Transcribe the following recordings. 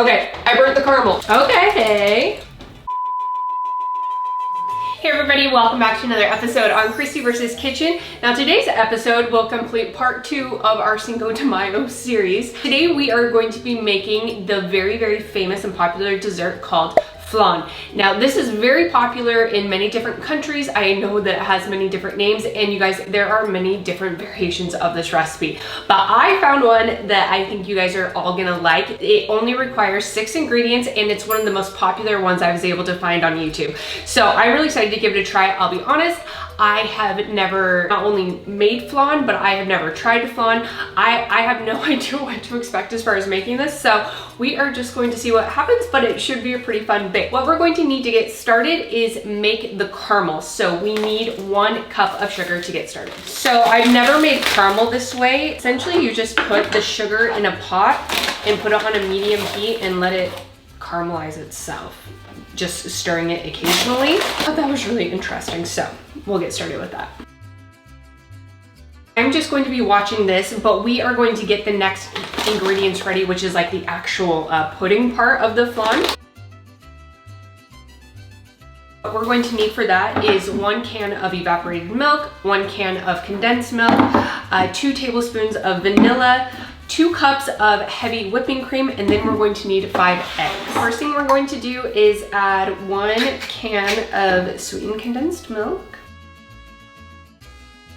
Okay, I burnt the caramel. Okay. Hey everybody, welcome back to another episode on Kristie vs. Kitchen. Now today's episode will complete part 2 of our Cinco de Mayo series. Today we are going to be making the very, very famous and popular dessert called Flan. Now this is very popular in many different countries. I know that it has many different names, and you guys, there are many different variations of this recipe. But I found one that I think you guys are all gonna like. It only requires 6 ingredients, and it's one of the most popular ones I was able to find on YouTube. So I'm really excited to give it a try. I'll be honest, I have never not only made flan, but I have never tried flan. I have no idea what to expect as far as making this, so we are just going to see what happens, but it should be a pretty fun bake. What we're going to need to get started is make the caramel. So we need 1 cup of sugar to get started. So I've never made caramel this way. Essentially, you just put the sugar in a pot and put it on a medium heat and let it caramelize itself, just stirring it occasionally. Oh, that was really interesting. So we'll get started with that. I'm just going to be watching this, but we are going to get the next ingredients ready, which is like the actual pudding part of the flan. What we're going to need for that is 1 can of evaporated milk, 1 can of condensed milk, 2 tablespoons of vanilla, 2 cups of heavy whipping cream, and then we're going to need 5 eggs. First thing we're going to do is add 1 can of sweetened condensed milk.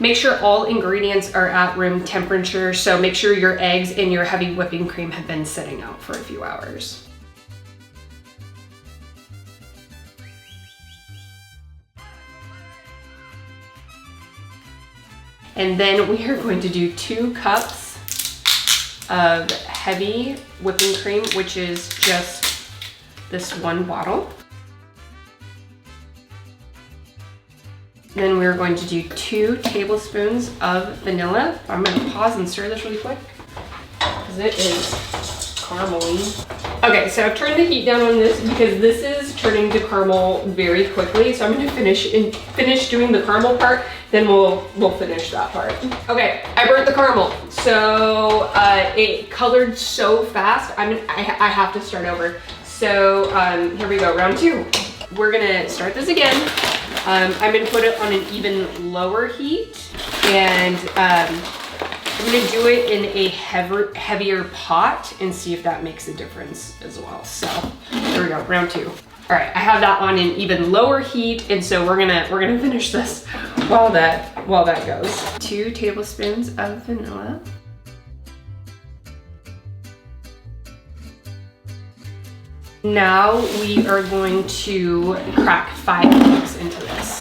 Make sure all ingredients are at room temperature, so make sure your eggs and your heavy whipping cream have been sitting out for a few hours. And then we are going to do 2 cups of heavy whipping cream, which is just this 1 bottle. Then we're going to do 2 tablespoons of vanilla. I'm gonna pause and stir this really quick because it is caramely. Okay, so I've turned the heat down on this because this is turning to caramel very quickly. So I'm gonna finish doing the caramel part, then we'll finish that part. Okay, I burnt the caramel. So it colored so fast, I have to start over. So here we go, round 2. We're gonna start this again. I'm gonna put it on an even lower heat, and I'm gonna do it in a heavier pot and see if that makes a difference as well. So here we go, round 2. All right, I have that on an even lower heat, and so we're gonna finish this while that goes. 2 tablespoons of vanilla. Now we are going to crack 5 eggs into this.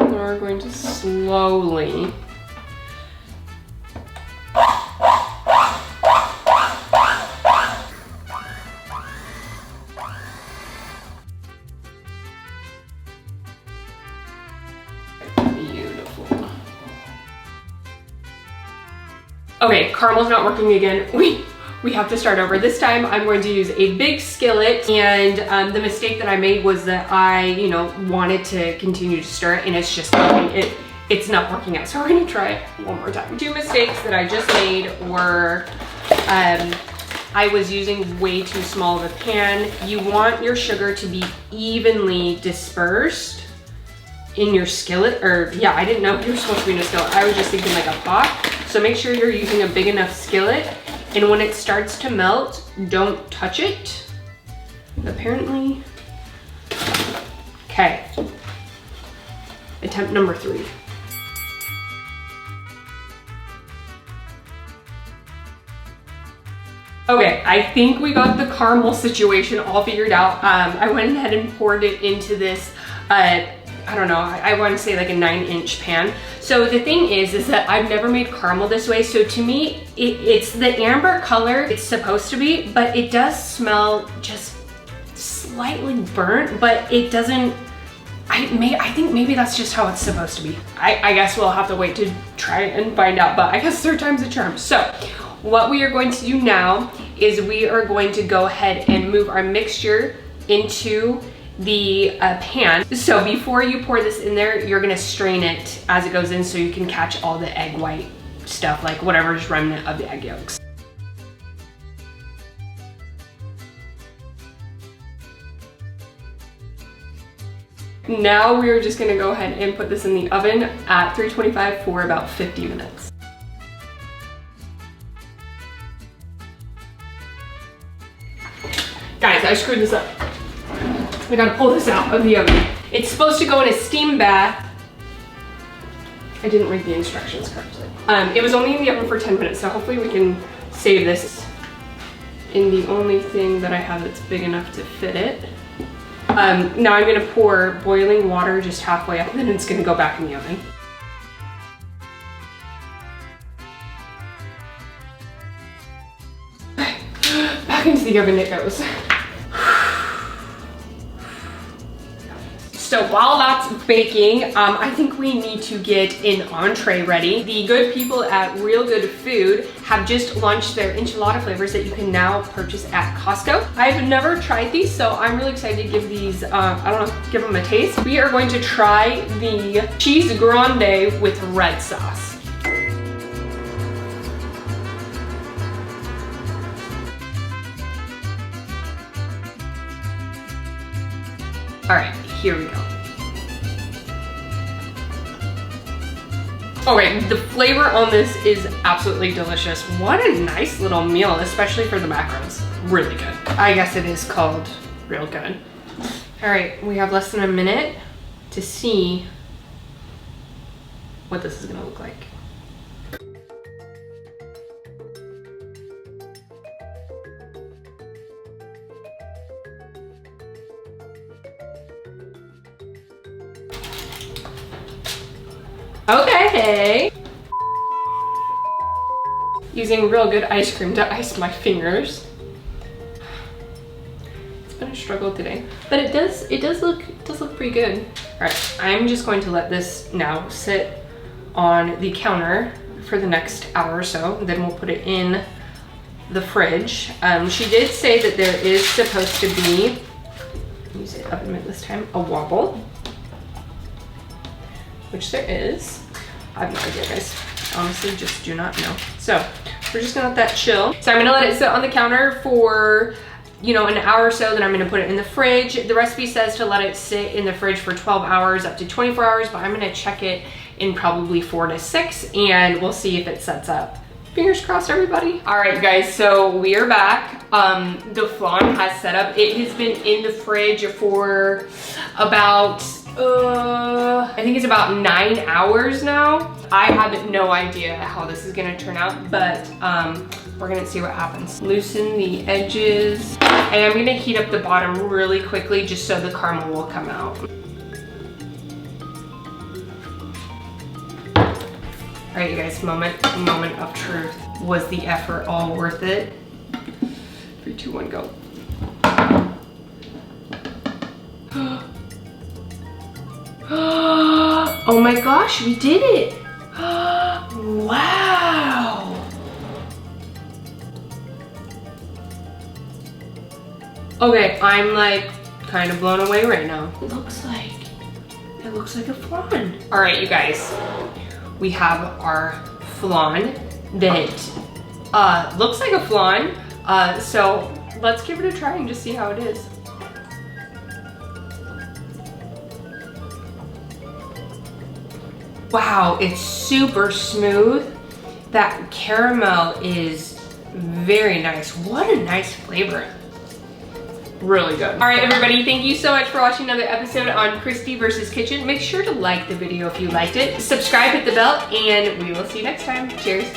We're going to slowly Okay, caramel's not working again. We have to start over. This time I'm going to use a big skillet, and the mistake that I made was that I, wanted to continue to stir it, and it's just it's not working out. So we're gonna try it one more time. 2 mistakes that I just made were I was using way too small of a pan. You want your sugar to be evenly dispersed in your skillet, or yeah, I didn't know you were supposed to be in a skillet. I was just thinking like a pot. So make sure you're using a big enough skillet, and when it starts to melt, don't touch it. Apparently, okay. Attempt number 3. Okay, I think we got the caramel situation all figured out. I went ahead and poured it into this, I don't know, I want to say like a 9-inch pan. So the thing is that I've never made caramel this way. So to me, it's the amber color it's supposed to be, but it does smell just slightly burnt, but it doesn't, I think maybe that's just how it's supposed to be. I guess we'll have to wait to try and find out, but I guess 3rd time's a charm. So what we are going to do now is we are going to go ahead and move our mixture into the pan. So before you pour this in there, you're gonna strain it as it goes in so you can catch all the egg white stuff, like whatever's remnant of the egg yolks. Now we're just gonna go ahead and put this in the oven at 325 for about 50 minutes. Guys, I screwed this up. I gotta pull this out of the oven. It's supposed to go in a steam bath. I didn't read the instructions correctly. It was only in the oven for 10 minutes, so hopefully we can save this in the only thing that I have that's big enough to fit it. Now I'm gonna pour boiling water just halfway up, and then it's gonna go back in the oven. Back into the oven it goes. So while that's baking, I think we need to get an entree ready. The good people at Real Good Food have just launched their enchilada flavors that you can now purchase at Costco. I've never tried these, so I'm really excited to give these, give them a taste. We are going to try the cheese grande with red sauce. All right, here we go. Okay, the flavor on this is absolutely delicious. What a nice little meal, especially for the macarons. Really good. I guess it is called Real Good. All right, we have less than a minute to see what this is gonna look like. Okay. Using Real Good ice cream to ice my fingers. It's been a struggle today, but it does look pretty good. All right, I'm just going to let this now sit on the counter for the next hour or so. Then we'll put it in the fridge. She did say that there is supposed to be, use it oven mitt this time, a wobble. Which there is. I have no idea, guys. Honestly, just do not know. So we're just gonna let that chill. So I'm gonna let it sit on the counter for, you know, an hour or so, then I'm gonna put it in the fridge. The recipe says to let it sit in the fridge for 12 hours up to 24 hours, but I'm gonna check it in probably 4 to 6 and we'll see if it sets up. Fingers crossed, everybody. All right, guys, so we are back. The flan has set up. It has been in the fridge for about, I think it's about 9 hours now. I have no idea how this is gonna turn out, but we're gonna see what happens. Loosen the edges, and I'm gonna heat up the bottom really quickly just so the caramel will come out. All right, you guys, moment of truth. Was the effort all worth it? 3, 2, 1, go. Oh my gosh, we did it! Wow! Okay, I'm like kind of blown away right now. It looks like a flan. All right, you guys, we have our flan that looks like a flan. So let's give it a try and just see how it is. Wow, it's super smooth. That caramel is very nice. What a nice flavor. Really good. All right, everybody, thank you so much for watching another episode on Kristie versus Kitchen. Make sure to like the video if you liked it. Subscribe, hit the bell, and we will see you next time. Cheers.